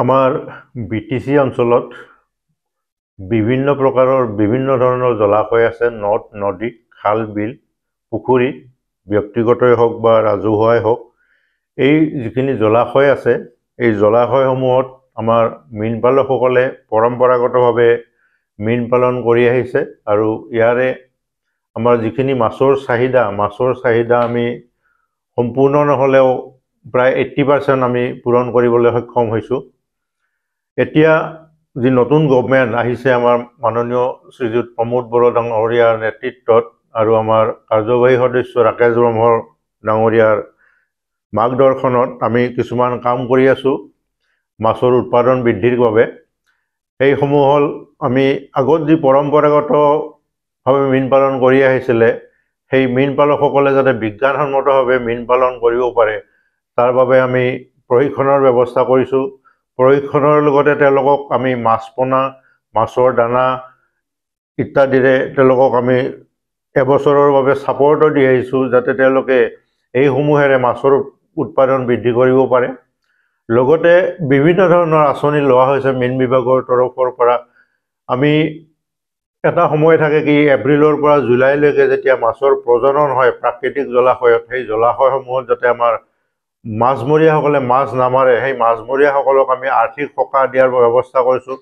আমাৰ বিটিচি অঞ্চলত বিভিন্ন প্ৰকাৰৰ বিভিন্ন ধৰণৰ জলাশয় আছে। নদ নদী, খাল বিল, পুখুৰী, ব্যক্তিগতই হওক বা ৰাজহুৱাই হওক, এই যিখিনি জলাশয় আছে এই জলাশয়সমূহত আমাৰ মীন পালকসকলে পৰম্পৰাগতভাৱে মীন পালন কৰি আহিছে আৰু ইয়াৰে আমাৰ যিখিনি মাছৰ চাহিদা আমি সম্পূৰ্ণ নহ'লেও প্ৰায় 80% আমি পূৰণ কৰিবলৈ সক্ষম হৈছোঁ। এতিয়া যি নতুন গভৰ্ণমেণ্ট আহিছে আমাৰ মাননীয় শ্ৰীযুত প্ৰমোদ বড়ো ডাঙৰীয়াৰ নেতৃত্বত আৰু আমাৰ কাৰ্যবাহী সদস্য ৰাকেশ ব্ৰহ্মৰ ডাঙৰীয়াৰ মাৰ্গদৰ্শনত আমি কিছুমান কাম কৰি আছোঁ মাছৰ উৎপাদন বৃদ্ধিৰ বাবে। সেইসমূহ হ'ল আমি আগত যি পৰম্পৰাগতভাৱে মীন পালন কৰি আহিছিলে সেই মীন পালকসকলে যাতে বিজ্ঞানসন্মতভাৱে মীন পালন কৰিব পাৰে তাৰ বাবে আমি প্ৰশিক্ষণৰ ব্যৱস্থা কৰিছোঁ। প্ৰশিক্ষণৰ লগতে তেওঁলোকক আমি মাছ পোনা, মাছৰ দানা ইত্যাদিৰে তেওঁলোকক আমি এবছৰৰ বাবে ছাপৰ্টো দি আহিছোঁ যাতে তেওঁলোকে এইসমূহেৰে মাছৰ উৎপাদন বৃদ্ধি কৰিব পাৰে। লগতে বিভিন্ন ধৰণৰ আঁচনি লোৱা হৈছে মীন বিভাগৰ তৰফৰ পৰা। আমি এটা সময় থাকে কি এপ্ৰিলৰ পৰা জুলাইলৈকে যেতিয়া মাছৰ প্ৰজনন হয় প্ৰাকৃতিক জলাশয়ত, সেই জলাশয়সমূহত যাতে আমাৰ মাছমৰীয়াসকলে মাছ নামাৰে সেই মাছমৰীয়াসকলক আমি আৰ্থিক সকাহ দিয়াৰ ব্যৱস্থা কৰিছোঁ।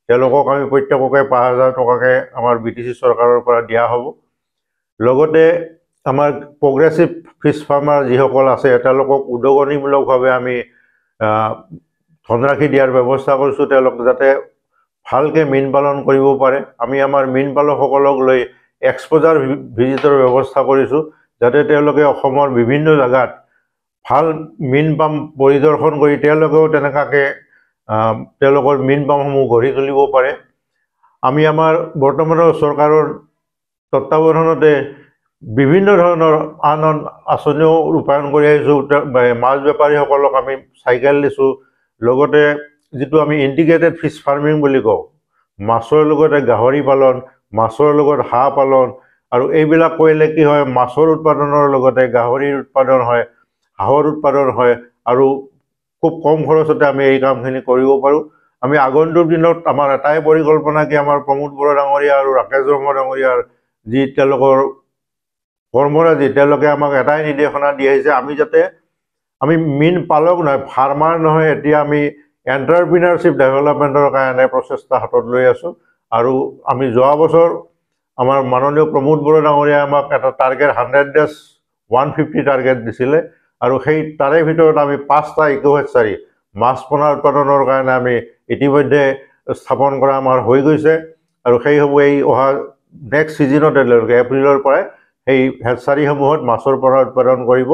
তেওঁলোকক আমি প্ৰত্যেককে 5,000 টকাকৈ আমাৰ বিটিচি চৰকাৰৰ পৰা দিয়া হ'ব। লগতে আমাৰ প্ৰগ্ৰেছিভ ফিছ ফাৰ্মাৰ যিসকল আছে তেওঁলোকক উদগনিমূলকভাৱে আমি ধনৰাশি দিয়াৰ ব্যৱস্থা কৰিছোঁ, তেওঁলোক যাতে ভালকৈ মীন পালন কৰিব পাৰে। আমি আমাৰ মীন পালকসকলক লৈ এক্সপ'জাৰ ভিজিটৰ ব্যৱস্থা কৰিছোঁ যাতে তেওঁলোকে অসমৰ বিভিন্ন জেগাত ভাল মীন পাম পৰিদৰ্শন কৰি তেওঁলোকেও তেনেকুৱাকৈ তেওঁলোকৰ মীন পামসমূহ গঢ়ি তুলিব পাৰে। আমি আমাৰ বৰ্তমানৰ চৰকাৰৰ তত্বাৱধানতে বিভিন্ন ধৰণৰ আন আঁচনিও ৰূপায়ণ কৰি আহিছোঁ। মাছ বেপাৰীসকলক আমি চাইকেল দিছোঁ। লগতে যিটো আমি ইণ্টিগ্ৰেটেড ফিছ ফাৰ্মিং বুলি কওঁ, মাছৰ লগতে গাহৰি পালন, মাছৰ লগত হাঁহ পালন, আৰু এইবিলাক কৰিলে কি হয় মাছৰ উৎপাদনৰ লগতে গাহৰিৰ উৎপাদন হয়, হাঁহৰ উৎপাদন হয় আৰু খুব কম খৰচতে আমি এই কামখিনি কৰিব পাৰোঁ। আমি আগন্তুক দিনত আমাৰ এটাই পৰিকল্পনা কি আমাৰ প্ৰমোদ বড়ো ডাঙৰীয়া আৰু ৰাকেশ ব্ৰহ্ম ডাঙৰীয়াৰ যি তেওঁলোকৰ কৰ্মৰাজি, তেওঁলোকে আমাক এটাই নিৰ্দেশনা দি আহিছে আমি মীন পালক নহয়, ফাৰ্মাৰ নহয়, এতিয়া আমি এণ্টাৰপ্ৰিনাৰশ্বিপ ডেভেলপমেণ্টৰ কাৰণে প্ৰচেষ্টা হাতত লৈ আছোঁ। আৰু আমি যোৱা বছৰ আমাৰ মাননীয় প্ৰমোদ বড়ো ডাঙৰীয়াই আমাক এটা টাৰ্গেট 100 days 150 টাৰ্গেট দিছিলে আৰু সেই তাৰে ভিতৰত আমি 5টা ইকো-হেচাৰী মাছ পোনা উৎপাদনৰ কাৰণে আমি ইতিমধ্যে স্থাপন কৰা আমাৰ হৈ গৈছে আৰু সেইসমূহ এই অহা নেক্সট ছিজনতে এপ্ৰিলৰ পৰাই সেই হেচাৰীসমূহত মাছৰ পোনা উৎপাদন কৰিব।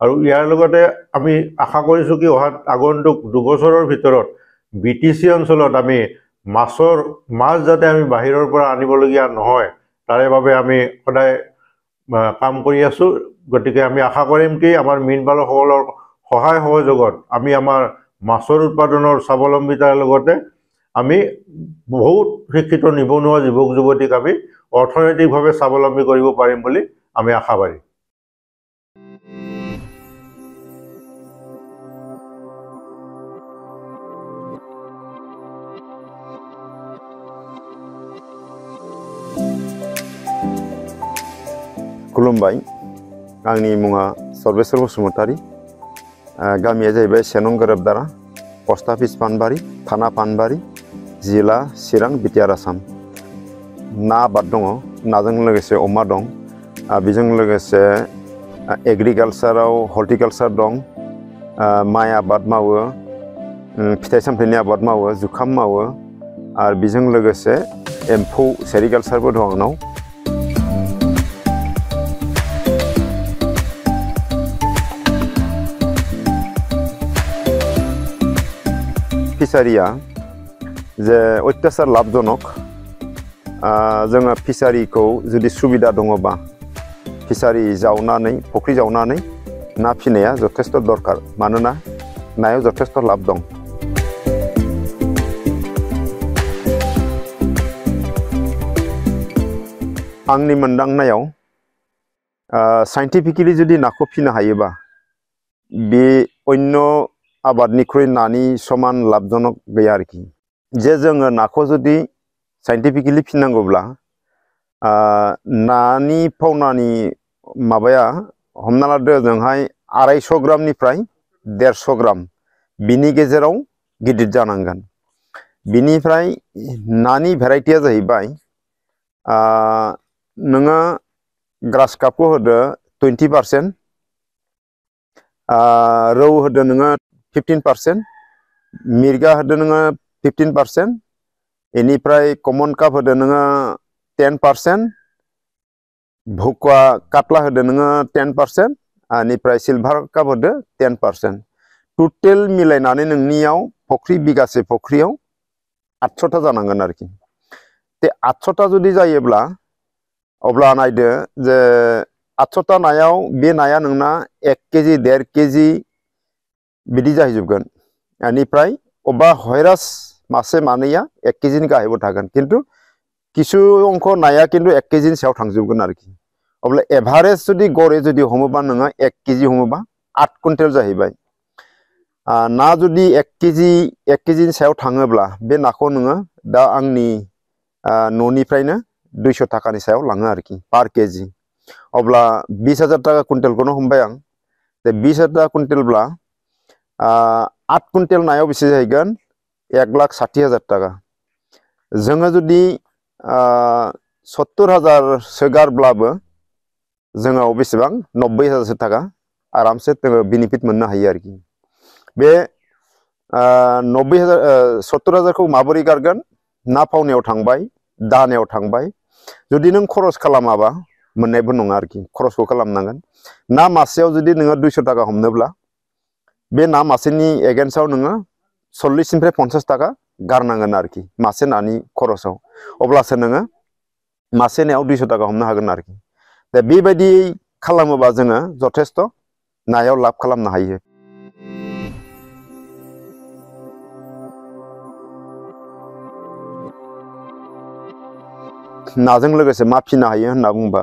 আৰু ইয়াৰ লগতে আমি আশা কৰিছোঁ কি আগন্তুক 2 বছৰৰ ভিতৰত বিটিচি অঞ্চলত আমি মাছ যাতে আমি বাহিৰৰ পৰা আনিবলগীয়া নহয় তাৰে বাবে আমি সদায় কাম কৰি আছোঁ। গতিকে আমি আশা কৰিম কি আমাৰ মীন পালকসকলৰ সহায় সহযোগত আমি আমাৰ মাছৰ উৎপাদনৰ স্বাৱলম্বিতাৰ লগতে আমি বহুত শিক্ষিত নিবনুৱা যুৱক যুৱতীক আমি অৰ্থনৈতিকভাৱে স্বাৱলম্বী কৰিব পাৰিম বুলি আমি আশাবাদী। खुलुमबाय, आंनि मुङा सर्बेश्वर बसुमतारी, गामिया जाहैबाय सेनं गोरोबदारा, पस्ट अफिस पानबारि, थाना पानबारि, जिल्ला चिरां, बिटिआर आसाम। ना आबाद दङ, नाजों लोगोसे अमा दं, बेजों लोगोसे एग्रिकालचाराव हर्टिकालचार दं, माइ आबाद मावो, फिथाइ सामथाइनि आबाद मावो, जुखाम मावो आरो बेजों लोगोसे एम्फौ सेरिकालचारबो दं आंनाव। फिसारिया जे अत्याचार लाभजनक, जोङो फिसारिखौ जुदि सुबिदा दङबा फिसारि जावनानै फुख्रि जावनानै ना फिनाया जथेस्थ दरकार, मानोना नायाव जथेस्थ लाभ दं। आंनि मोनदांनायाव साइन्टिफिकेलि जुदि नाखौ फिनो हायोबा बे अन्य आबादनिख्रुइ नानि समान लाबजनक गैया आरोखि जे जोङो नाखौ जुदि साइन्टिफिकेलि फिनांगौब्ला नानि फावनानि माबाया हमना लादो जोंहाय 250 ग्रामनिफ्राय 150 ग्राम बिनि गेजेराव गिदिर जानांगोन बिनिफ्राय नानि भेराइटिया जाहैबाय नोङो ग्रास कापखौ होदो 20% रौ होदो नोङो 15% मिर्गा होदो नोङो 15% इनिफ्राय कमन काप होदो नोङो 10% भुकुवा कातला होदो नोङो 10% इनिफ्राय सिलभार काप होदो 10% टोटेल मिलायनानै नोंनियाव फख्रि बिगासे फख्रियाव 800 जानांगोन आरोखि ते 800 जुदि जायोब्ला अब्ला नायदो जे 800 नायाव बे नाया नोंना 1 केजि 1.5 केजि बिदि जाहैजोबगोन इनिफ्राय अबा हयरास मासे मानैया 1 केजिनि गाहायाव थागोन किन्तु किसु अंख नाया किन्तु 1 केजिनि सायाव थांजोबगोन आरोखि अब्ला एभारेज जुदि गरे जुदि हमोबा नोङो 1 केजि हमोबा 8 कुइन्टेल जाहैबाय ना जुदि 1 केजिनि सायाव थाङोब्ला बे नाखौ नोङो दा आंनि न'निफ्रायनो 200 टाकानि सायाव लाङो आरोखि पार केजि अब्ला 20,000 टाका कुइन्टेलखौनो हमबाय आं ते 20,000 टाका कुइन्टेलब्ला 8 कुइन्टेल नायाव बेसे जाहैगोन 1,60,000 टाका जोङो जुदि 70,000 सोगारब्लाबो जोङो बेसेबां 90,000 टाका आरामसे जोङो बेनिफिट मोननो हायो आरोखि बे 70,000 खौ माबोरै गारगोन ना फावनायाव थांबाय दानायाव थांबाय जुदि नों खरस खालामाबा मोननायबो नङा आरोखि खरसखौ खालामनांगोन ना मासेयाव जुदि नोङो 200 टाका हमनोब्ला बे ना मासेनि एगेन्स्टआव नोङो 40 निफ्राय 50 टाका गारनांगोन आरोखि मासे नानि खरसाव अब्लासो नोङो मासे नायाव 200 टाका हमनो हागोन आरोखि दा बेबायदि खालामोबा जोङो जथेस्थ नायाव लाब खालामनो हायो नाजों लोगोसे मा फिनो हायो होनना बुंबा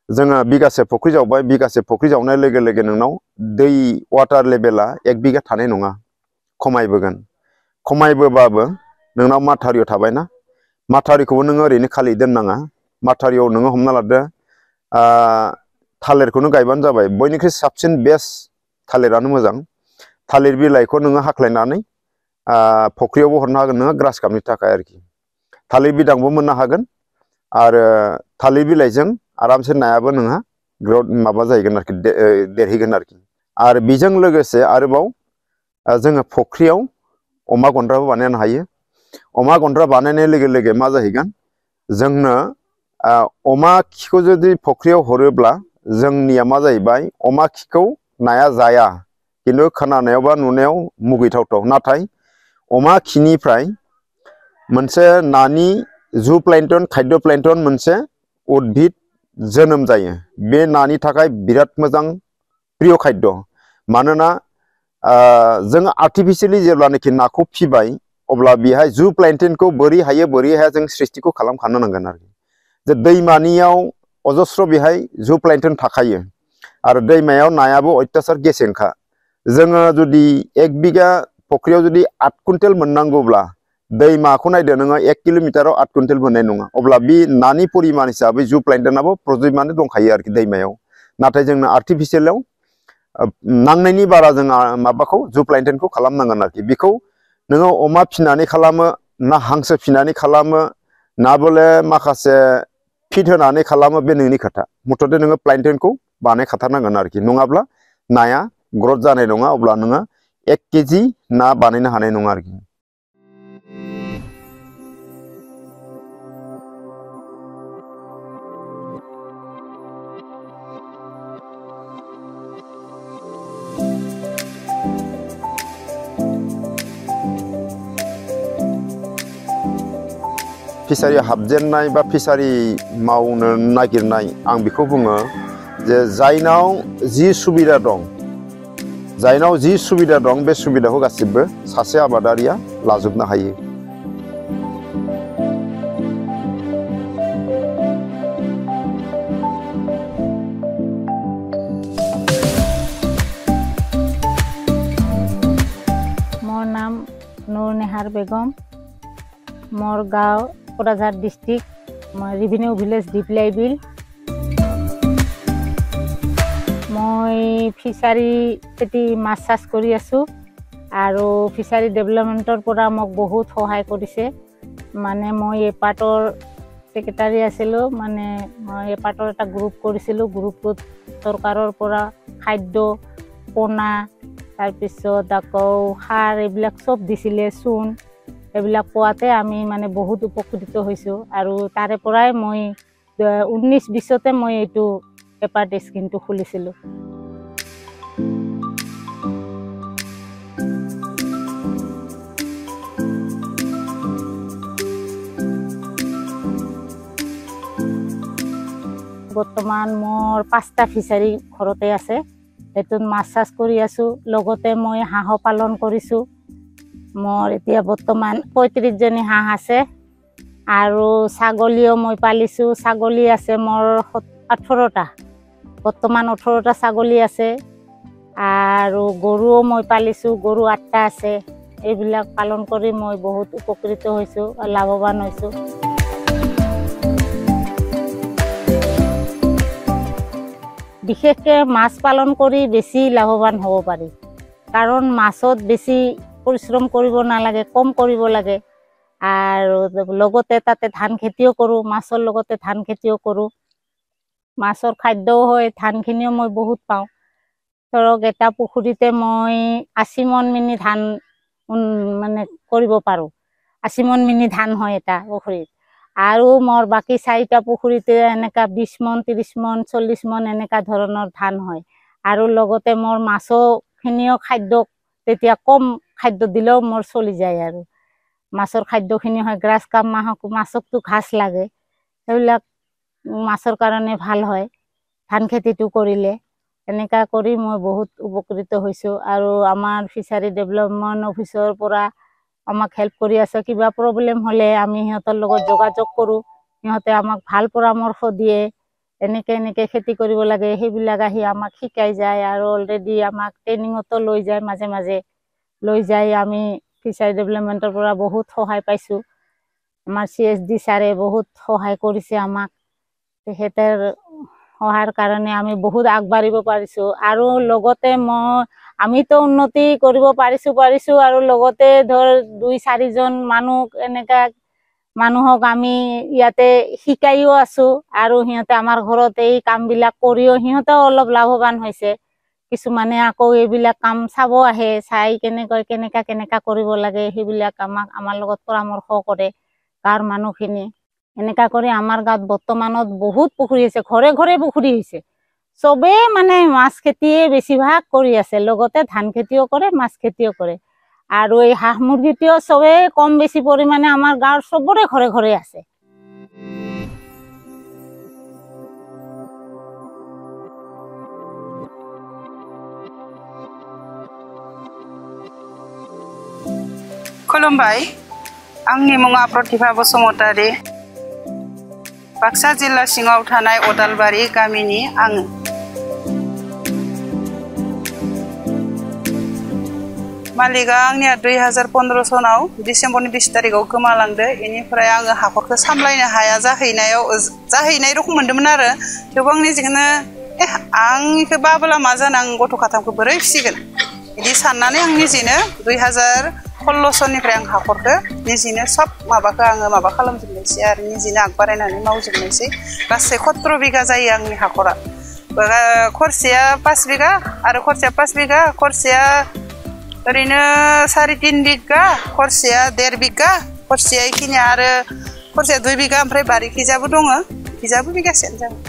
जोङो बिगासे फख्रि जावबाय बिगासे फख्रि जावनाय लोगो लोगो नोंनाव दै वाटार लेभेला 1 बिगा थानाय नङा खमायबोगोन खमायबोबाबो नोंनाव माथारियाव थाबायना माथारिखौबो नोङो ओरैनो खालि दोननाङा माथारियाव नोङो हमना लादो थालिरखौनो गायबानो जाबाय बयनिख्रुइ साबसिन बेस्ट थालिरानो मोजां थालिर बिलाइखौ नोङो हाख्लायनानै फख्रियावबो हरनो हागोन नोङो ग्रास कापनि थाखाय आरोखि थालिर बिदांबो मोननो हागोन आरो थालिर बिलाइजों आरामसे नायाबो नोंहा ग्रथ माबा जाहैगोन आरोखि देरहैगोन आरोखि आरो बेजों लोगोसे आरोबाव जोङो फख्रियाव अमा गन्द्राबो बानायनो हायो अमा गन्द्रा बानायनाय लोगो लोगो मा जाहैगोन जोंनो अमा खिखौ जुदि फख्रियाव हरोब्ला जोंनिया मा जाहैबाय अमा खिखौ नाया जाया किन्तु खोनानायाव बा नुनायाव मुगैथावथाव नाथाय अमा खिनिफ्राय मोनसे नानि जु प्लेन्टन खाद्य प्लेन्टन मोनसे उद्भिद जोनोम जायो बे नानि थाखाय बिराद मोजां प्रिय खाद्य मानोना जों आर्टिफिशियली जेब्लानाखि नाखौ फिबाय अब्ला बेहाय जु प्लेन्टनखौ बोरै हायो बोरै हाया जों सृष्टिखौ खालामखानो नांगोन आरो जे दैमानियाव अजस्र बेहाय जु प्लेन्टन थाखायो आरो दैमायाव नायाबो अत्याचार गेसेंखा जोङो जुदि 1 बिगा फख्रियाव जुदि 8 कुइन्टेल मोननांगौब्ला दैमाखौ नायदो नोङो 1 किल'मिटाराव 8 कुइन्टेल मोननाय नङा अब्ला बे नानि परिमाण हिसाबै जु प्लेन्टनाबो प्रजुमानो दंखायो आरोखि दैमायाव नाथाय जोंनो आर्टिफिशियेलाव नांनायनि बारा जों माबाखौ जु प्लेन्टनखौ खालामनांगोन आरोखि बेखौ नोङो अमा फिनानै खालामो ना हांसो फिनानै खालामो ना बोले माखासे फिट होनानै खालामो बे नोंनि खोथा मथथे नोङो प्लेन्टनखौ बानायखाथारनांगोन आरोखि नङाब्ला नाया ग्रथ जानाय नङा अब्ला नोङो 1 केजि ना बानायनो हानाय नङा आरोखि फिसारि हाबजेननाय बा फिसारि मावनो नागिरनाय आं बेखौ बुङो जे जायनाव जि सुबिदा दं बे सुबिदाखौ गासिबो सासे आबादारिया लाजोबनो हायो বাহাৰ বেগম মোৰ গাঁও কোকৰাঝাৰ ডিষ্ট্ৰিক্ট মই ৰিভিনিউ ভিলেজ ডিপ্লাই বিল মই ফিচাৰী খেতি মাছ চাষ কৰি আছোঁ আৰু ফিচাৰী ডেভেলপমেণ্টৰ পৰা মোক বহুত সহায় কৰিছে মানে মই এই পাৰ্টৰ সেক্ৰেটাৰী আছিলোঁ মানে মই এই পাৰ্টৰ এটা গ্ৰুপ কৰিছিলোঁ গ্ৰুপটোত চৰকাৰৰ পৰা খাদ্য পোনা তাৰপিছত আকৌ সাৰ এইবিলাক চব দিছিলে চূণ এইবিলাক পোৱাতে আমি মানে বহুত উপকৃত হৈছোঁ আৰু তাৰে পৰাই মই 19-20তে মই এইটো পেপাৰ স্কিনটো খুলিছিলোঁ বৰ্তমান মোৰ 5টা ফিচাৰী ঘৰতে আছে এইটোত মাছ চাষ কৰি আছোঁ লগতে মই হাঁহ পালন কৰিছোঁ মোৰ এতিয়া বৰ্তমান 35জনী হাঁহ আছে আৰু ছাগলীও মই পালিছোঁ ছাগলী আছে মোৰ 18টা বৰ্তমান 18টা ছাগলী আছে আৰু গৰুও মই পালিছোঁ গৰু 8টা আছে এইবিলাক পালন কৰি মই বহুত উপকৃত হৈছোঁ লাভৱান হৈছোঁ বিশেষকৈ মাছ পালন কৰি বেছি লাভৱান হ'ব পাৰি কাৰণ মাছত বেছি পৰিশ্ৰম কৰিব নালাগে কম কৰিব লাগে আৰু লগতে তাতে ধান খেতিও কৰোঁ মাছৰ লগতে ধান খেতিও কৰোঁ মাছৰ খাদ্যও হয় ধানখিনিও মই বহুত পাওঁ ধৰক এটা পুখুৰীতে মই 80 মন মিনি ধান মানে কৰিব পাৰোঁ 80 মন মিনি ধান হয় এটা পুখুৰীত আৰু মোৰ বাকী 4টা পুখুৰীতে এনেকা 20 মন 30 মন 40 মন এনেকা ধৰণৰ ধান হয় আৰু লগতে মোৰ মাছখিনিও খাদ্য তেতিয়া কম খাদ্য দিলেও মোৰ চলি যায় আৰু মাছৰ খাদ্যখিনি হয় গ্ৰাছ কাপ মাছকটো ঘাস লাগে সেইবিলাক মাছৰ কাৰণে ভাল হয় ধান খেতিটো কৰিলে এনেকা কৰি মই বহুত উপকৃত হৈছোঁ আৰু আমাৰ ফিচাৰী ডেভেলপমেণ্ট অফিচৰ পৰা আমাক হেল্প কৰি আছে কিবা প্ৰব্লেম হ'লে আমি সিহঁতৰ লগত যোগাযোগ কৰোঁ সিহঁতে আমাক ভাল পৰামৰ্শ দিয়ে এনেকৈ খেতি কৰিব লাগে সেইবিলাক আহি আমাক শিকাই যায় আৰু অলৰেডি আমাক ট্ৰেইনিঙতো লৈ যায় মাজে মাজে লৈ যায় আমি ফিচাৰী ডেভেলপমেণ্টৰ পৰা বহুত সহায় পাইছোঁ আমাৰ CSD ছাৰে বহুত সহায় কৰিছে আমাক তেখেতৰ সহায়ৰ কাৰণে আমি বহুত আগবাঢ়িব পাৰিছোঁ আৰু লগতে আমিতো উন্নতি কৰিব পাৰিছোঁ আৰু লগতে ধৰ 2-4জন মানুহ এনেকা মানুহক আমি ইয়াতে শিকাইও আছোঁ আৰু সিহঁতে আমাৰ ঘৰত এই কামবিলাক কৰিও সিহঁতেও অলপ লাভৱান হৈছে কিছুমানে আকৌ এইবিলাক কাম চাব আহে চাই কেনেকা কৰিব লাগে সেইবিলাক আমাৰ লগত পৰামৰ্শ কৰে গাঁৱৰ মানুহখিনি এনেকা কৰি আমাৰ গাঁৱত বৰ্তমানত বহুত পুখুৰী আছে ঘৰে ঘৰে পুখুৰী হৈছে চবেই মানে মাছ খেতিয়ে বেছিভাগ কৰি আছে লগতে ধান খেতিও কৰে মাছ খেতিও কৰে আৰু এই হাঁহ মুৰ্গীটোও চবেই কম বেছি পৰিমাণে আমাৰ গাঁৱৰ চবৰে ঘৰে ঘৰে আছে खुलुमबाय आंनि मुङा प्रतिभा बसुमतारी बाक्सा जिल्ला सिङाव थानाय अदालबारि गामिनि आङो मालिका आंनिया 2015 सनाव डिसेम्बरनि 20 तारिखआव गोमालांदो बेनिफ्राय आङो हाखरखौ सामलायनो हाया जाहैनाय रखम मोन्दोंमोन आरो थेवबो आं निजेखौनो आंनिखौ बाबोला मा जानो आं गथ' खाथामखौ बोरै फिसिगोन बिदि साननानै आं निजेनो 2016 सननिफ्राय आं हाखरखौ निजेनो सब माबाखौ आङो माबा खालामजोबनायसै आरो निजेनो आगबारायनानै मावजोबनायसै गासै 17 बिगा जायो आंनि हाखरा खरसेया 5 बिगा आरो खरसेया 5 बिगा खरसेया ओरैनो 4-3 बिगा खरसेया 1.5 बिगा खरसेया इखिनि आरो खरसेया 2 बिगा ओमफ्राय बारि खिजाबो दङ खिजाबो बिगासेयानो जागोन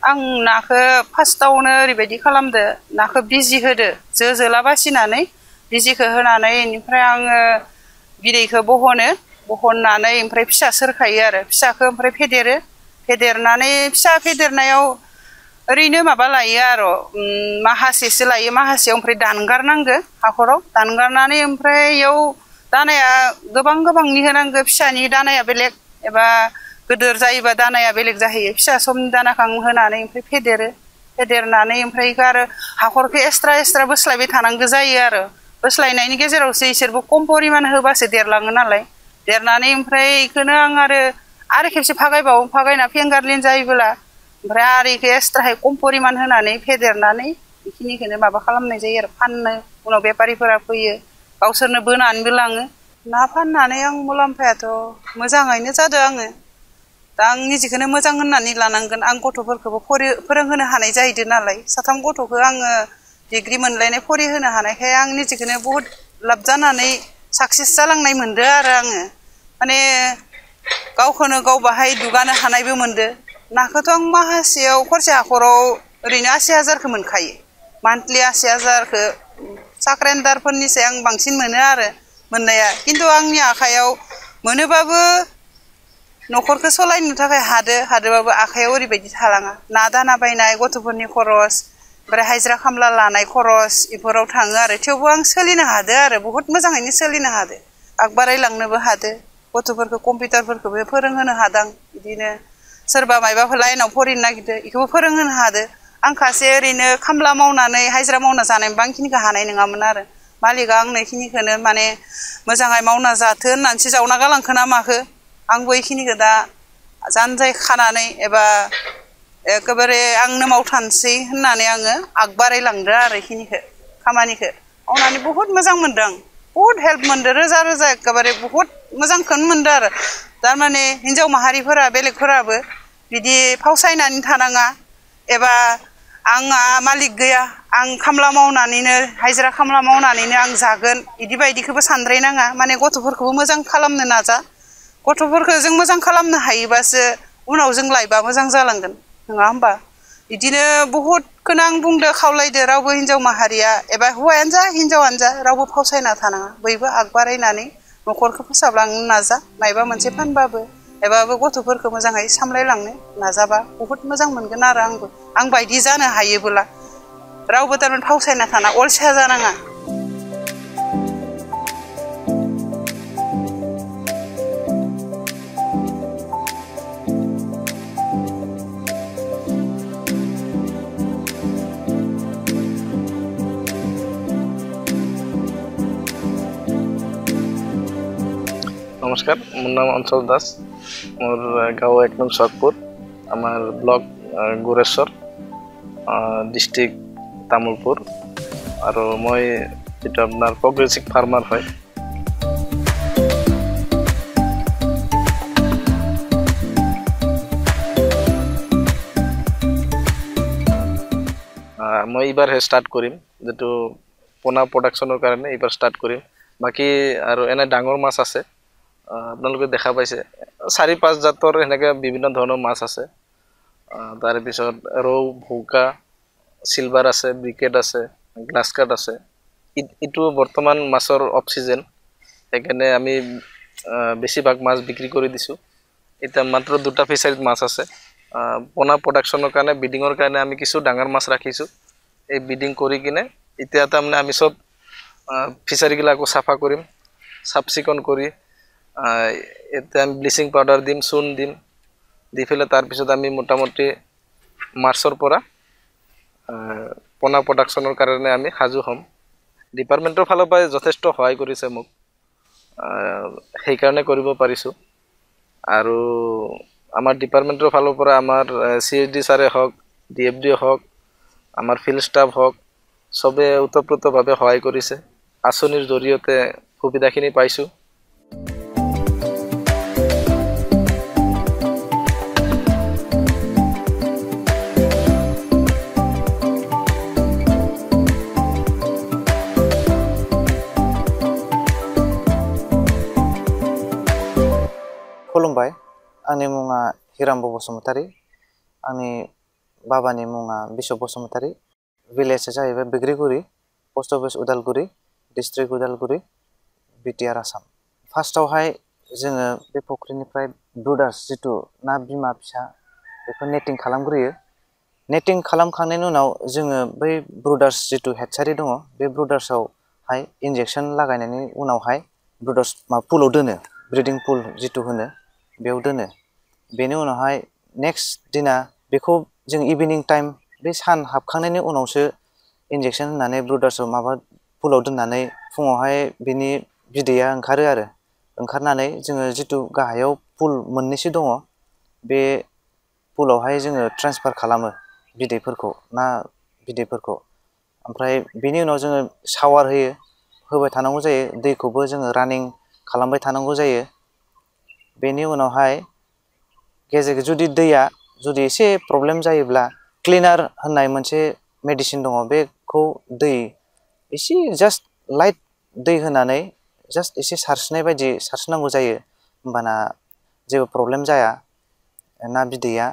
आं नाखौ फार्स्टआवनो ओरैबायदि खालामदो नाखौ बिजि होदो जोला बासिनानै बिजिखौ होनानै बेनिफ्राय आङो बिदैखौ बहननानै ओमफ्राय फिसा सोरखायो आरो फिसाखौ ओमफ्राय फेदेरनानै फिसा फेदेरनायाव ओरैनो माबा लायो आरो माहासेसो लायो माहासेयाव ओमफ्राय दानगारनांगो हाखराव दानगारनानै ओमफ्राय इयाव दानाया गोबांनि होनांगो फिसानि दानाया बेलेग एबा गोदोर जायोबा दानाया बेलेग जाहैयो फिसा समनि दानाखौ आं होनानै ओमफ्राय फेदेरनानै ओमफ्राय आरो हाखरखौ एक्सट्रा बोस्लायबाय थानांगौ जायो आरो बोस्लायनायनि गेजेरावसो इसोरबो खम परिमाण होबासो देरलाङो नालाय देरनानै ओमफ्राय इखौनो आं आरो खेबसे फागायना फेंगारलिन जायोब्ला ओमफ्राय आरो इखौ एक्सट्राहाय खम परिमाण होनानै फेदेरनानै बेखिनिखौनो माबा खालामनाय जायो आरो फाननो उनाव बेफारिफोरा फैयो गावसोरनो बोनानैबो लाङो ना फाननानै आं मुलाम्फायाथ' मोजाङैनो जादों आङो दा आं निजेखौनो मोजां होननानै लानांगोन आं गथ'फोरखौबो फोरोंहोनो हानाय जाहैदों नालाय 3 गथ'खौ आङो डिग्री मोनलायनाय फरायहोनो हानायखाय आं निजेखौनो बहुद लाब जानानै साक्सेस जालांनाय मोनदो आरो आङो माने गावखौनो गाव बाहाय दुगानो हानायबो मोनदो नाखौथ' आं माहासेयाव खरसे हाखराव ओरैनो 80,000खौ मोनखायो मान्थलि 80,000खौ साख्रेन्दारफोरनिसाय आं बांसिन मोनो आरो मोननाया खिन्थु आंनि आखायाव मोनोबाबो न'खरखौ सलायनो थाखाय हादोबाबो आखायाव ओरैबायदि थालाङा ना दाना बायनाय गथ'फोरनि खरस ओमफ्राय हाजिरा खामला लानाय खरस बेफोराव थाङो आरो थेवबो आं सोलिनो हादो आरो बहुत मोजाङैनो सोलिनो हादो आगबारायलांनोबो हादो गथ'फोरखौ कम्पिउटारफोरखौबो फोरोंहोनो हादां बिदिनो सोरबा मायबाफोर लाइनाव फरायनो नागिरदो बेखौबो फोरोंहोनो हादो आं खासे ओरैनो खामला मावनानै हाजिरा मावना जानायबा आंखिनिखौ हानाय नङामोन आरो मालिकआ आंनो इखिनिखौनो माने मोजाङै मावना जाथो होननानैसो जावना गालांखो ना माखो आंबो इखिनिखौ दा जानजाय खानानै एबा एखेबारे आंनो मावथानसै होननानै आङो आगबारायलांदो आरो इखिनिखौ खामानिखौ मावनानै बहुद मोजां मोनदों आं बहुद हेल्प मोनदो रोजा एखेबारे बहुद मोजांखौनो मोनदो आरो थारमाने हिन्जाव माहारिफोरा बेलेगफोराबो बिदि फावसायनानै थानाङा एबा आंहा मालिक गैया आं खामला मावनानैनो हाजिरा खामला मावनानैनो आं जागोन बिदि बायदिखौबो सानद्रायनाङा माने गथ'फोरखौबो मोजां खालामनो नाजा गथ'फोरखौ जों मोजां खालामनो हायोबासो उनाव जों लाइफआ मोजां जालांगोन नङा होमबा बिदिनो बहुदखौनो आं बुंदो खावलायदो रावबो हिन्जाव माहारिया एबा हौवायानो जा हिन्जावानो जा रावबो फावसायना थानाङा बयबो आगबारायनानै न'खरखौ फोसाबलांनो नाजा मायबा मोनसे फानबाबो एबाबो गथ'फोरखौ मोजाङै सामलायलांनो नाजाबा बहुद मोजां मोनगोन आरो आं बायदि जानो हायोबोला रावबो थारमाने फावसायना थाना अलसिया जानाङा नमस्कार मोर नाम अंशल दास मोर गाँव 1 नং सोहागपुर आमार ब्लक गुरेश्वर डिस्ट्रिक्ट तामुलपुर और मैं जेटा आपनार प्रोग्रेसिव फार्मार है मैं इबार स्टार्ट करिम जेटु पोना प्रोडक्शनर कारणे इबार स्टार्ट करिम बाकी और एने डांगर माछ आछे आपनालोके देखा पाइছে 4-5 জাতৰ এনেকে বিভিন্ন ধৰণৰ মাছ আছে তাৰ পিছত ৰৌ ভৌকা সিলভাৰ আছে ব্ৰিকেট আছে গ্লাস কাট আছে ইটো বৰ্তমান মাছৰ অফ সিজন এখানে আমি বেছিভাগ মাছ বিক্ৰি কৰি দিছো এটা মাত্ৰ দুটা ফিচাৰিত মাছ আছে পোনা প্ৰডাকশনৰ কাৰণে বিডিংৰ কাৰণে আমি কিছু ডাঙৰ মাছ ৰাখিছো এই বিডিং কৰি কিনে এতিয়া তাৰমানে আমি সব ফিচাৰি গিলাকো সাফা কৰিম সাবসিকন কৰি এতে আমি ব্লিচিং পাউডাৰ দিম চূন দিম দি ফেলে তাৰ পিছত আমি মোটামুটি মাৰ্চৰ পৰা পোনা প্ৰডাকশনৰ কাৰণে আমি সাজু হম ডিপাৰ্টমেন্টৰ ফালৰ পৰা যথেষ্ট সহায় কৰিছে মোক সেই কাৰণে কৰিব পাৰিছো আৰু আমাৰ ডিপাৰ্টমেন্টৰ ফালৰ পৰা আমাৰ সিএসডি সাৰে হক ডিএফডি হক আমাৰ ফিল্ড স্টাফ হক সবে উতপ্ৰোতভাৱে সহায় কৰিছে আঁচনিৰ জৰিয়তে সুবিধাখিনি পাইছো खुलुमबाय आंनि मुङा हिराम्ब बसुमतारी आंनि बाबानि मुङा बिशप बसुमतारी भिलेजआ जाहैबाय Bigriguri post office Udalguri district Udalguri BTR Assam फार्स्टआवहाय जोङो बे फुख्रिनिफ्राय ब्रुडार्स जितु ना बिमा फिसा बेखौ नेटिं खालामग्रोयो नेटिं खालामखांनायनि उनाव जोङो बै ब्रुडार्स जितु हेडसारि दङ बे ब्रुडार्सआवहाय इन्जेक्सन लागायनायनि उनावहाय ब्रुडार्स पुलाव दोनो ब्रिडिं पुल जितु होनो बेयाव दोनो बेनि उनावहाय नेक्स्ट दिना बेखौ जों इभिनिं टाइम बे सान हाबखांनायनि उनावसो इन्जेक्सन होनानै ब्रुडार्सआव माबा पुलाव दोननानै फुङावहाय बिनि बिदैया ओंखारो आरो ओंखारनानै जोङो जितु गाहायाव पुल मोननैसो दङ बे पुलावहाय जोङो ट्रेन्सफार खालामो बिदैफोरखौ ओमफ्राय बेनि उनाव जोङो शावार होबाय थानांगौ जायो दैखौबो जोङो रानिं खालामबाय थानांगौ जायो बेनि उनावहाय गेजेर जुदि दैया जुदि एसे प्रब्लेम जायोब्ला क्लिनार होननाय मोनसे मेडिसिन दङ बेखौ दै एसे जास्ट लाइट दै होनानै जास्ट एसे सारस्रिनाय बायदि सारस्रिनांगौ जायो होमबाना जेबो प्रब्लेम जाया ना बिदैया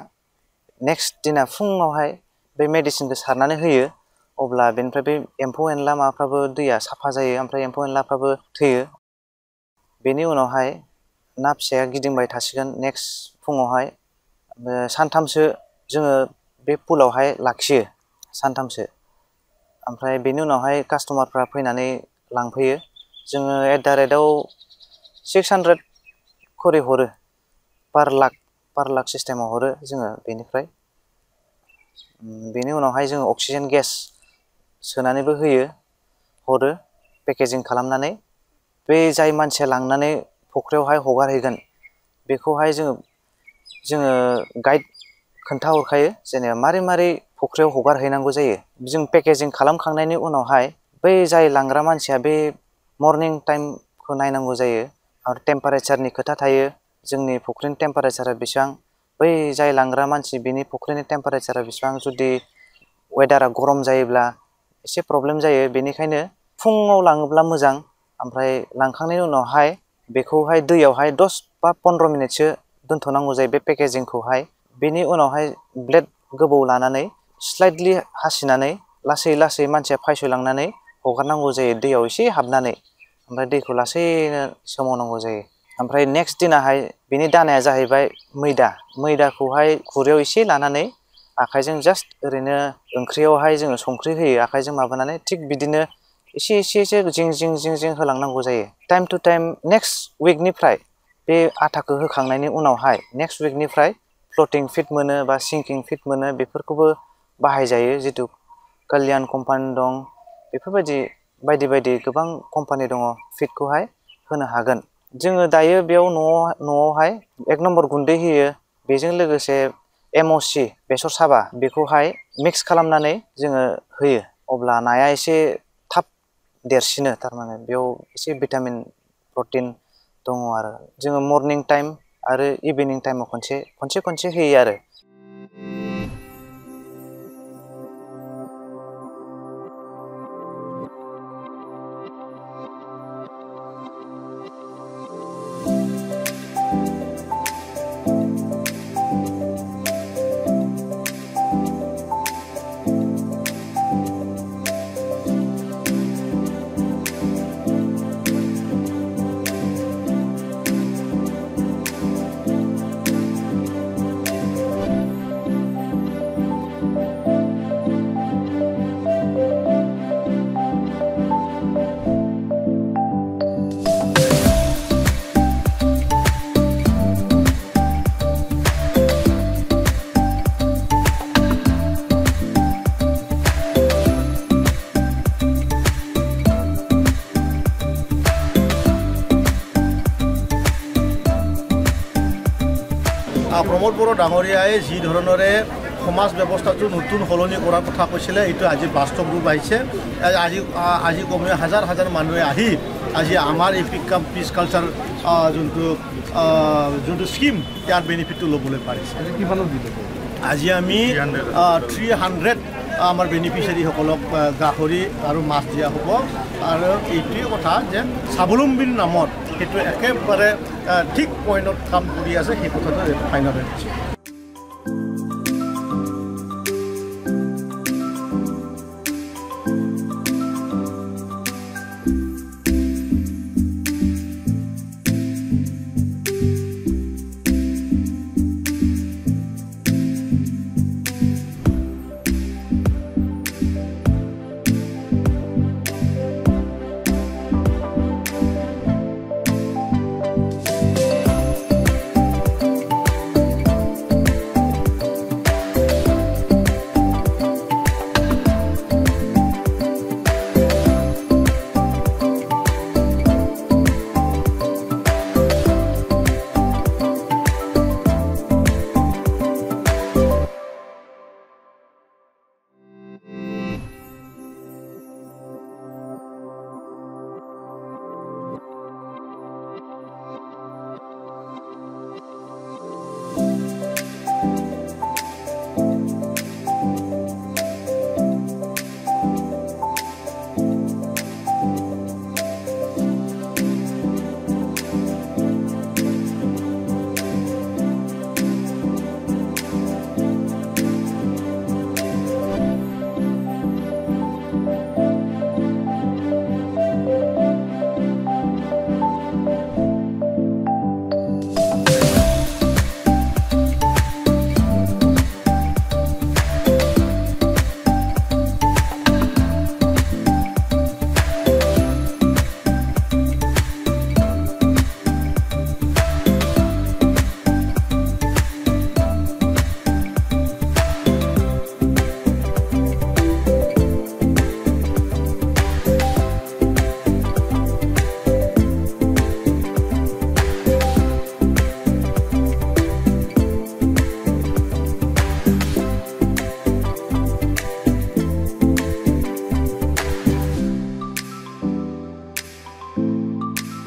नेक्स्ट दिना फुङावहाय बे मेडिसिनखौ सारनानै होयो अब्ला बेनिफ्राय बे एम्फौ एनला माबाफ्राबो दैया साफा जायो ओमफ्राय एम्फौ एनलाफ्राबो थैयो बेनि उनावहाय ना फिसाया गिदिंबाय थासिगोन नेक्स्ट फुङावहाय सानथामसो जोङो बे पुलावहाय लाखियो सानथामसो ओमफ्राय बेनि उनावहाय कास्टमारफ्रा फैनानै लांफैयो जोङो एट दा रेटआव 600 खरि हरो पार लाख सिस्टेमाव हरो जोङो बेनिफ्राय बेनि उनावहाय जोङो अक्सिजेन गेस सोनानैबो हरो पेकेजिं खालामनानै बे जाय मानसिया लांनानै फुख्रियावहाय हगारहैगोन बेखौहाय जोङो गाइड खोन्थाहरखायो जेनेबा मारै फुख्रियाव हगारहैनांगौ जायो जों पेकेजिं खालामखांनायनि उनावहाय बै जाय लांग्रा मानसिया बे मर्निं टाइमखौ नायनांगौ जायो आरो टेम्पारेचारनि खोथा थायो जोंनि फुख्रिनि टेम्पारेचारा बेसेबां बै जाय लांग्रा मानसि बेनि फुख्रिनि टेम्पारेचारा बेसेबां जुदि वेदारा गरम जायोब्ला एसे प्रब्लेम जायो बेनिखायनो फुङाव लाङोब्ला मोजां ओमफ्राय लांखांनायनि उनावहाय बेखौहाय दैयावहाय 10 बा 15 मिनिटसो दोनथ'नांगौ जायो बे पेकेजिंखौहाय बेनि उनावहाय ब्लेड गोबौ लानानै स्लाइटलि हासिनानै लासै मानसिया फायसलांनानै हगारनांगौ जायो दैयाव एसे हाबनानै ओमफ्राय दैखौ लासैनो सोमावनांगौ जायो ओमफ्राय नेक्स्ट दिनाहाय बेनि दानाया जाहैबाय मैदाखौहाय खुरैयाव एसे लानानै आखाइजों जास्ट ओरैनो ओंख्रियावहाय जोङो संख्रि होयो आखाइजों माबानानै थिग बिदिनो एसे जिं होलांनांगौ जायो टाइम टु टाइम नेक्स्ट उइकनिफ्राय बे आटाखौ होखांनायनि उनावहाय नेक्स्ट उइकनिफ्राय फ्लटिं फिड मोनो बा सिंकिं फिड मोनो बेफोरखौबो बाहायजायो जितु कल्याण कम्पानि दं बेफोरबायदि बायदि गोबां कम्पानि दङ फिडखौहाय होनो हागोन जोङो दायो बेयाव न'आवहाय 1 नम्बर गुन्दै होयो बेजों लोगोसे MOC बेसर साबा बेखौहाय मिक्स खालामनानै जोङो होयो अब्ला नाया एसे थाब देरसिनो थारमाने बेयाव एसे भिटामिन प्रटिन दङ आरो जोङो मर्निं टाइम आरो इभिनिं टाइमाव खनसे होयो आरो प्रमोद बर' डाঙৰীয়াই যি ধৰণৰে সমাজ ব্যৱস্থাটো নতুন সলনি কৰাৰ কথা কৈছিলে এইটো আজি বাস্তৱ ৰূপ আহিছে আজি কমেও হাজাৰ মানুহে আহি আজি আমাৰ এই পিচ কালচাৰ যোনটো স্কিম ইয়াৰ বেনিফিটটো ল'বলৈ পাৰিছে আজি আমি 300 আমাৰ বেনিফিচিয়াৰীসকলক গাহৰি আৰু মাছ দিয়া হ'ব আৰু এইটোৱে কথা যে স্বাৱলম্বীৰ নামত সেইটো একেবাৰে ঠিক পইণ্টত কাম কৰি আছে সেই কথাটো ফাইনেল হৈছে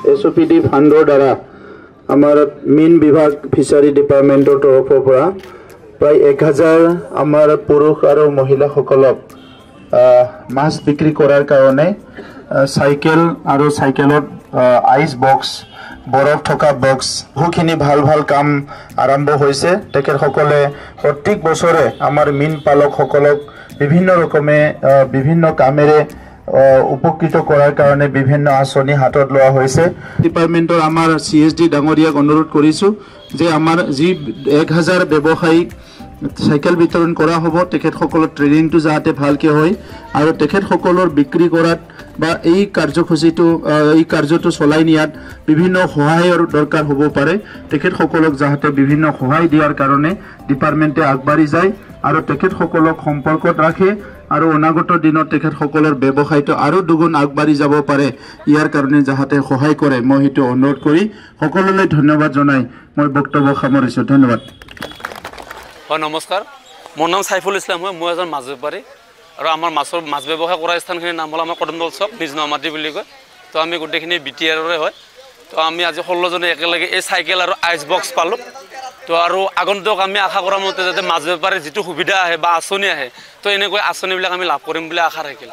SOPD ফাণ্ডৰ দ্বাৰা আমাৰ মীন বিভাগ ফিচাৰী ডিপাৰ্টমেণ্টৰ তৰফৰ পৰা প্ৰায় 1000 আমাৰ পুৰুষ আৰু মহিলাসকলক মাছ বিক্ৰী কৰাৰ কাৰণে চাইকেল আৰু চাইকেলত আইচ বক্স বৰফ থকা বক্স বহুখিনি ভাল ভাল কাম আৰম্ভ হৈছে তেখেতসকলে প্ৰত্যেক বছৰে আমাৰ মীন পালকসকলক বিভিন্ন ৰকমে বিভিন্ন কামেৰে উপকৃত কৰাৰ কাৰণে বিভিন্ন আঁচনি হাতত লোৱা হৈছে ডিপাৰ্টমেণ্টৰ আমাৰ CSD ডাঙৰীয়াক অনুৰোধ কৰিছোঁ যে আমাৰ যি 1000 ব্যৱসায়িক সাইকেল বিতৰণ কৰা হ'ব তেখেতসকলৰ ট্ৰেইনিংটো যাতে ভালকৈ হয় আৰু তেখেতসকলৰ বিক্ৰী কৰাত বা এই কাৰ্যটো চলাই নিয়াত বিভিন্ন সহায়ৰ দৰকাৰ হ'ব পাৰে তেখেতসকলক যাতে বিভিন্ন সহায় দিয়াৰ কাৰণে ডিপাৰ্টমেণ্টে আগবাঢ়ি যায় আৰু তেখেতসকলক সম্পৰ্কত ৰাখে আৰু অনাগত দিনত তেখেতসকলৰ ব্যৱসায়টো আৰু দুগুণ আগবাঢ়ি যাব পাৰে ইয়াৰ কাৰণে যাতে সহায় কৰে মই সেইটো অনুৰোধ কৰি সকলোলৈ ধন্যবাদ জনাই মই বক্তব্য সামৰিছোঁ ধন্যবাদ নমস্কাৰ মোৰ নাম সাইফুল ইছলাম হয় মই এজন মাছ বেপাৰী আৰু আমাৰ মাছ ব্যৱসায় কৰা স্থানখিনিৰ নাম হ'ল আমাৰ কদমদল চক নিজ নমাটি বুলি কয় তো আমি গোটেইখিনি BTRৰে হয় তো আমি আজি 16 জনে একেলগে এই চাইকেল আৰু আইচ বক্স পালোঁ তো আৰু আগন্তুক আমি আশা কৰা মতে যাতে মাছ বেপাৰীৰ যিটো সুবিধা আহে বা আঁচনি আহে তো এনেকৈ আঁচনিবিলাক আমি লাভ কৰিম বুলি আশা ৰাখিল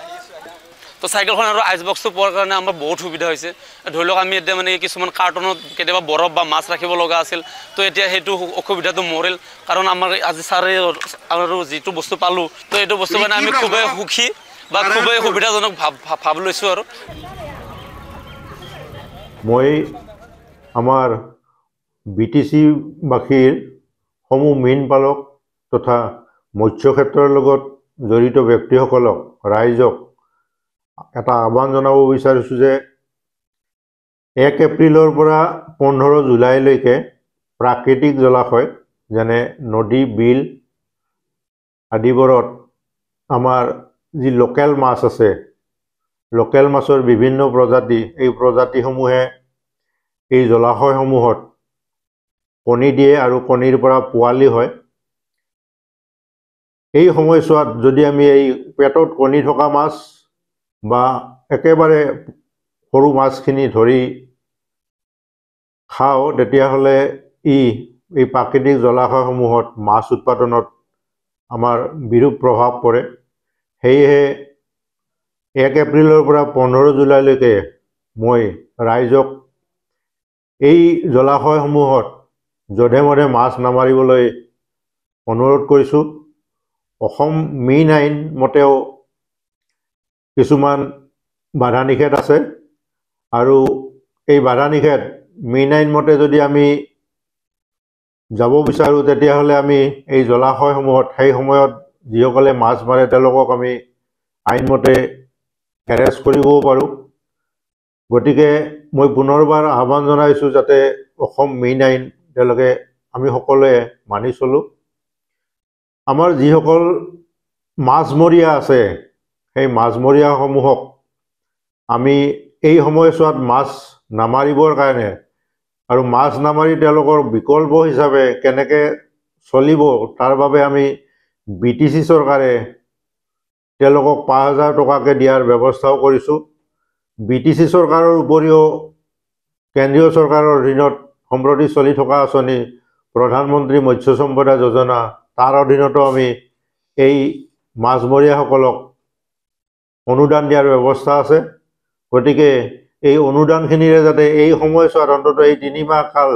তো চাইকেলখন আৰু আইচ বক্সটো পোৱাৰ কাৰণে আমাৰ বহুত সুবিধা হৈছে ধৰি লওক আমি এতিয়া মানে কিছুমান কাৰ্টনত কেতিয়াবা বৰফ বা মাছ ৰাখিব লগা আছিল তো এতিয়া সেইটো অসুবিধাটো মৰিল কাৰণ আমাৰ আজি ছাৰে আৰু যিটো বস্তু পালোঁ তো এইটো বস্তু কাৰণে আমি খুবেই সুখী বা খুবেই সুবিধাজনক ভাব লৈছোঁ আৰু মই আমাৰ BTC বাসীৰ সমূহ মীন পালক তথা মৎস্য ক্ষেত্ৰৰ লগত জড়িত ব্যক্তিসকলক ৰাইজক এটা আহ্বান জনাব বিচাৰিছোঁ যে 1 এপ্ৰিলৰ পৰা 15 জুলাইলৈকে প্ৰাকৃতিক জলাশয় যেনে নদী বিল আদিবোৰত আমাৰ যি লোকেল মাছ আছে লোকেল মাছৰ বিভিন্ন প্ৰজাতি এই প্ৰজাতিসমূহে এই জলাশয়সমূহত কণী দিয়ে আৰু কণীৰ পৰা পোৱালি হয় এই সময়ছোৱাত যদি আমি এই পেটত কণী থকা মাছ বা একেবাৰে সৰু মাছখিনি ধৰি খাওঁ তেতিয়াহ'লে এই প্ৰাকৃতিক জলাশয়সমূহত মাছ উৎপাদনত আমাৰ বিৰূপ প্ৰভাৱ পৰে সেয়েহে 1 এপ্ৰিলৰ পৰা 15 জুলাইলৈকে মই ৰাইজক এই জলাশয়সমূহত যধে মধে মাছ নামাৰিবলৈ অনুৰোধ কৰিছোঁ অসম মীন আইন মতেও কিছুমান বাধা নিষেধ আছে আৰু এই বাধা নিষেধ মীন আইন মতে যদি আমি যাব বিচাৰোঁ তেতিয়াহ'লে আমি এই জলাশয়সমূহত সেই সময়ত যিসকলে মাছ মাৰে তেওঁলোকক আমি আইনমতে এৰেষ্ট কৰিবও পাৰোঁ গতিকে মই পুনৰবাৰ আহ্বান জনাইছোঁ যাতে অসম মীন আইন তেওঁলোকে আমি সকলোৱে মানি চলোঁ আমাৰ যিসকল মাছমৰীয়া আছে সেই মাছমৰীয়াসমূহক আমি এই সময়ছোৱাত মাছ নামাৰিবৰ কাৰণে আৰু মাছ নামাৰি তেওঁলোকৰ বিকল্প হিচাপে কেনেকৈ চলিব তাৰ বাবে আমি BTC চৰকাৰে তেওঁলোকক 5000 টকাকৈ দিয়াৰ ব্যৱস্থাও কৰিছোঁ BTC চৰকাৰৰ উপৰিও কেন্দ্ৰীয় চৰকাৰৰ অধীনত সম্প্ৰতি চলি থকা আঁচনি প্ৰধানমন্ত্ৰী মৎস্য সম্পদা যোজনা তাৰ অধীনতো আমি এই মাছমৰীয়াসকলক অনুদান দিয়াৰ ব্যৱস্থা আছে গতিকে এই অনুদানখিনিৰে যাতে এই সময়ছোৱাত অন্ততঃ এই 3 মাহ কাল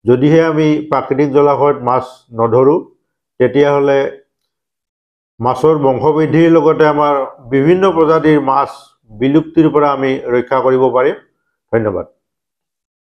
যদিহে আমি প্ৰাকৃতিক জলাশয়ত মাছ নধৰোঁ তেতিয়াহ'লে মাছৰ বংশবৃদ্ধিৰ লগতে আমাৰ বিভিন্ন প্ৰজাতিৰ মাছ বিলুপ্তিৰ পৰা আমি ৰক্ষা কৰিব পাৰিম ধন্যবাদ